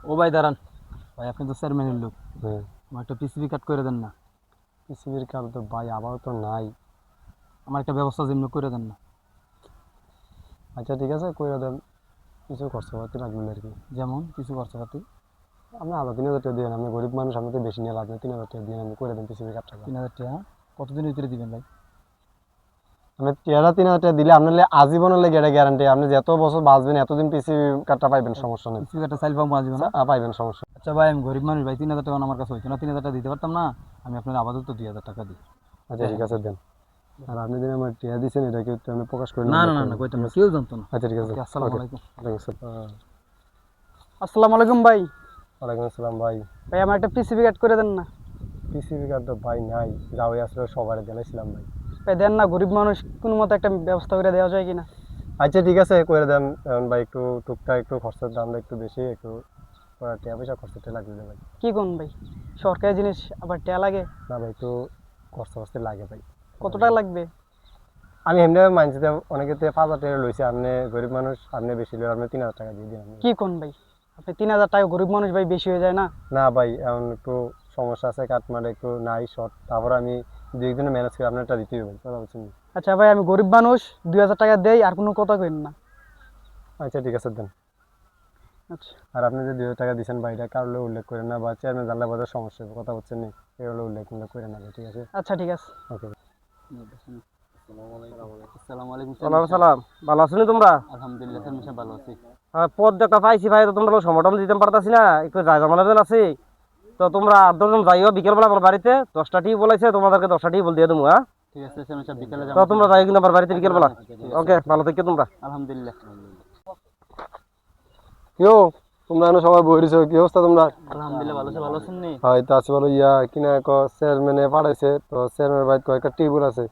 ও ভাই দাঁড়ান, ভাই আপনি তো চেয়ারম্যানের লোক, হ্যাঁ, আমার একটা পিসিবি কাট করে দেন না। পিসিবির কার্ড তো ভাই আবার তো নাই। আমার একটা ব্যবস্থা যেমনি করে দেন না। আচ্ছা ঠিক আছে, কইরা দেন। কিছু খরচাপাতি লাগবে না আর কি। যেমন কিছু খরচাপাতি। আপনি 2,000-3,000 টাকা দিন, আপনি গরিব মানুষ, আপনি তো বেশি নিয়ে লাভ নেই। 3,000 টাকা দিন, আমি করে দেন পিসিবির কার্ডটা। 3,000 টাকা কতদিনের ভিতরে দিবেন ভাই? আপনি 3,000 টাকা দিলে আপনার আজীবনের লেগে এটা গ্যারান্টি। আপনি যত বছর বাঁচবেন এতদিন পিসিবি কার্ডটা পাইবেন, সমস্যা নেই। পিসিবি কাটটা চাইল পাবো আসবে না? পাইবেন, সমস্যা নেই। আচ্ছা ভাই, আমি গরিব মানুষ ভাই, 3,000 টাকা আমার কাছে হইতো না, 3,000 টাকা দিতে পারতাম না। আমি আপনার আপাতত 2,000 টাকা দিই। আচ্ছা ঠিক আছে, দেন। আর আপনি দিন আমার টিয়া দিচ্ছেন, এটা কি আপনি প্রকাশ করেন? না না না না, কইতাম না, কেউ জানতো না। আচ্ছা ঠিক আছে, ওকে, আসসালামু ওকে। আলাইকুম। ওয়ালাইকুম আসসালাম। আসসালামু আলাইকুম ভাই। ওয়ালাইকুম আসসালাম ভাই। ভাই আমার একটা পিসিবি কাট করে দেন না। পিসিবি কার্ড তো ভাই নাই, যাওয়াই আসলে সবারে দিলাইছিলাম ভাই। ভাই দেন না, গরিব মানুষ, কোনো মতো একটা ব্যবস্থা করে দেওয়া যায় কিনা? আচ্ছা ঠিক আছে, করে দেন। এখন ভাই একটু টুকটাক একটু খরচের দামটা একটু বেশি, একটু টাকা পয়সা খরচটা লাগবে ভাই। কি কোন ভাই, সরকারি জিনিস আবার টেয়া লাগে? না ভাই, একটু খরচা খরচা লাগে ভাই। কত টাকা লাগবে? আমি এমনি মানছি যে অনেকে 5,000 টাকা লইছে, আপনি গরিব মানুষ, আপনি বেশি লই, আপনি 3,000 টাকা দিয়ে দিন। কি কোন ভাই, আপনি 3,000 টাকা গরিব মানুষ ভাই, বেশি হয়ে যায় না? না ভাই, এখন একটু সমস্যা আছে, কাটমারে একটু নাই শর্ট, তারপর আমি দু একদিনে ম্যানেজ করে আপনারটা দিতে হবে, কথা বলছেন। আচ্ছা ভাই, আমি গরিব মানুষ, 2,000 টাকা দেই, আর কোনো কথা কইন না। আচ্ছা ঠিক আছে, দেন। আচ্ছা আর আপনি যে 2,000 টাকা দিচ্ছেন ভাই, এটা কারো উল্লেখ করেন না, বা চেয়ারম্যান জানলে বোধহয় সমস্যা হবে, কথা বলছেন নি, এগুলো উল্লেখ করেন না ভাই, ঠিক আছে? আচ্ছা ঠিক আছে। ওকে। আসসালামু আলাইকুম। সালাম। ভালো আছো তোমরা? আলহামদুলিল্লাহ চেয়ারম্যান সাহেব, ভালো আছি। পদ দেখা পাইছি ভাই, তো তোমরা সমটম দিতে পারতাছি না, একটু জায়গা মালাজন আছে। তো তোমরা 8-10 জন যাইও বিকেলবেলা আমার বাড়িতে, 10টা টি বলেছে, তোমাদেরকে 10টা টি বল দিয়ে দেবো। হ্যাঁ, ঠিক আছে চেয়ারম্যান সাহেব, বিকেলে তো যাবো। তোমরা যাই কিন্তু আমার বাড়িতে বিকেলবেলা। ওকে, ভালো থেকো তোমরা। আলহামদুলিল্লাহ। কেউ তোমরা এনে সবাই বই রয়েছে, কি অবস্থা তোমরা? আলহামদুলিল্লাহ ভালো আছে, ভালো আছেন নি? হয়তো আছে বলো, কিনা চেয়ারম্যানে পাঠাইছে, তো চেয়ারম্যানের বাড়িতে কয়েকটা টেবিল আছে,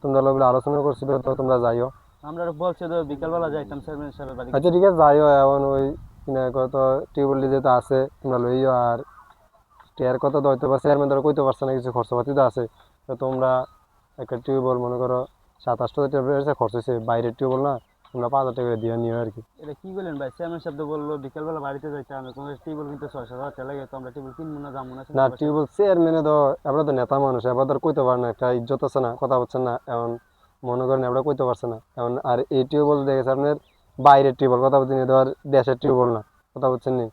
তোমরা লোক আলোচনা করছিল, তো তোমরা যাইও। আমরা বলছি তো বিকালবেলা যাইতাম চেয়ারম্যান সাহেবের বাড়ি। আচ্ছা ঠিক আছে, যাইও। এখন ওই কিনা তো টিউবওয়েল যেহেতু আছে, তোমরা লইও। আর টেয়ার কথা তো হয়তো বা চেয়ারম্যান ধরো কইতে পারছে না, কিছু খরচাপাতি তো আছে। তো তোমরা একটা টিউবওয়েল মনে করো 7-8 টাকা খরচ হয়েছে, বাইরের টিউবওয়েল না, তোমরা 5,000 টাকা দিয়ে নিও আর কি। এটা কি বলেন ভাই, চেয়ারম্যান সাহেব তো বললো বিকালবেলা বাড়িতে যাইতে, আমি কোনো টিউবওয়েল কিনতে 6,000 টাকা লাগে, তো আমরা টিউবওয়েল কিনবো না, যাবো না? না, টিউবওয়েল চেয়ারম্যানে তো এবার তো নেতা মানুষ, এবার ধর কইতে পারে না, একটা ইজ্জত আছে না, কথা বলছেন না। এখন মনে করেন এবার কইতে পারছে না এখন। আর এই টিউবওয়েল দেখেছে আপনার বাইরের টিউবওয়েল, কথা বলছেন, এটা আর দেশের টিউবওয়েল না, কথা বলছেন নি।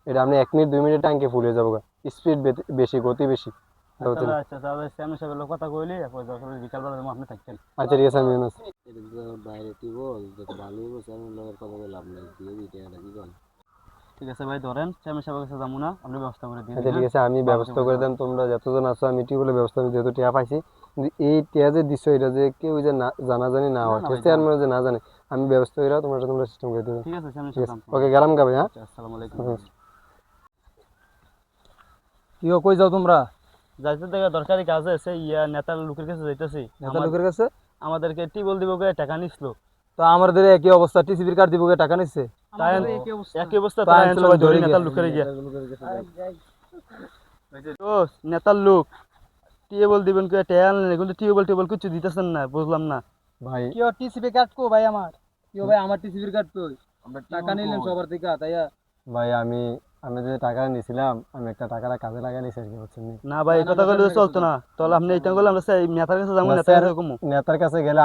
এটা আপনি 1 মিনিট 2 মিনিট ট্যাঙ্কি ফুলে যাবো, স্পিড বেশি, গতি বেশি, কথা বলছেন। আচ্ছা তাহলে চেয়ারম্যান সাহেবের লোক কথা কইলি, এরপর দরকার হলে বিকালবেলা যাবো, আপনি থাকতেন। আচ্ছা ঠিক আছে, আমি ইউনুস। ঠিক আছে ভাই, ধরেন চেয়ারম্যান সাহেবের কাছে যাবো না, আপনি ব্যবস্থা করে দিয়ে আচ্ছা দিন, ঠিক আছে, আমি ব্যবস্থা করে দেন। তোমরা যতজন আছো, আমি টিউবওয়েলের ব্যবস্থা, আমি যেহেতু টিয়া পাইছি, কিন্তু এই টিয়া যে দিচ্ছ, এটা যে কেউ যে জানাজানি না হয়, ঠিক আছে, চেয়ারম্যান যে না জানে, আমি ব্যবস্থা করে তোমরা সিস্টেম করে দেবো। ঠিক আছে চেয়ারম্যান ঠিক সাহেব। আছে, ওকে, গেলাম গা ভাই। হ্যাঁ, আসসালামু আলাইকুম। কি কই যাও তোমরা? যাইতে দেখে দরকারি কাজ আছে, নেতার লোকের কাছে যাইতেছি। নেতা লোকের কাছে? আমাদেরকে টিউবওয়েল দিব করে টাকা নিছিল। তো আমাদের একই অবস্থা, টিসিবির কার্ড দিব, টাকা নিচ্ছে। একই অবস্থা, তাই তাই আনছিল, ধরে নেতার লোকের গিয়া ও নেতার লোক টিউবওয়েল দিবেন করে টাকা আনলেন, কিন্তু টিউবওয়েল কিছু দিতেছেন না, বুঝলাম না ভাই কি টিসিবি কাট কো ভাই আমার? কেউ ভাই আমার টিসিবির কার্ড কই? টাকা নিলেন সবার থেকে, তাইয়া? ভাই আমি যে টাকা নিয়েছিলাম, আমি একটা টাকাটা কাজে লাগাই নিয়েছি আর কি, বুঝছেন নি? না ভাই, এই কথা বলে চলতো না। তাহলে আপনি এইটা বললে আমরা নেতার কাছে যাবো, নেতার কাছে কমু। নেতার কাছে গেলে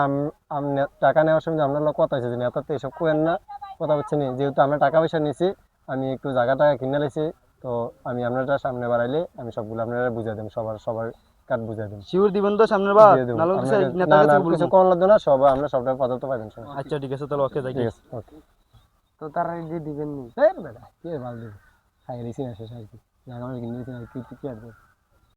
টাকা নেওয়ার সময় আপনার লোক কথা হয়েছে যে নেতার তো এসব করেন না, কথা বলছেন। যেহেতু আমরা টাকা পয়সা নিয়েছি, আমি একটু জায়গাটা কিনে নিয়েছি, তো আমি আপনারটা সামনে বাড়াইলে আমি সবগুলো আপনারা বুঝিয়ে দেবো, সবার কার্ড বুঝিয়ে দেবো, শিওর দিবেন তো সামনের বার? দিয়ে দেবো। নাহলে তো আপনাকে- না নেতার না, কাছে কিছু বলবো। কম লাগবে না, সব আমরা সবটা পর্যাপ্ত পাবেন সবাই। আচ্ছা ঠিক আছে, তাহলে ওকে যাই। ঠিক আছে, ওকে। তো তারা যে দিবেন নি? বেটা কে ভালো দেবে, খাই দিয়েছি না শেষ আর কি, জায়গা কিনে দিয়েছি আর কি আর দেবো।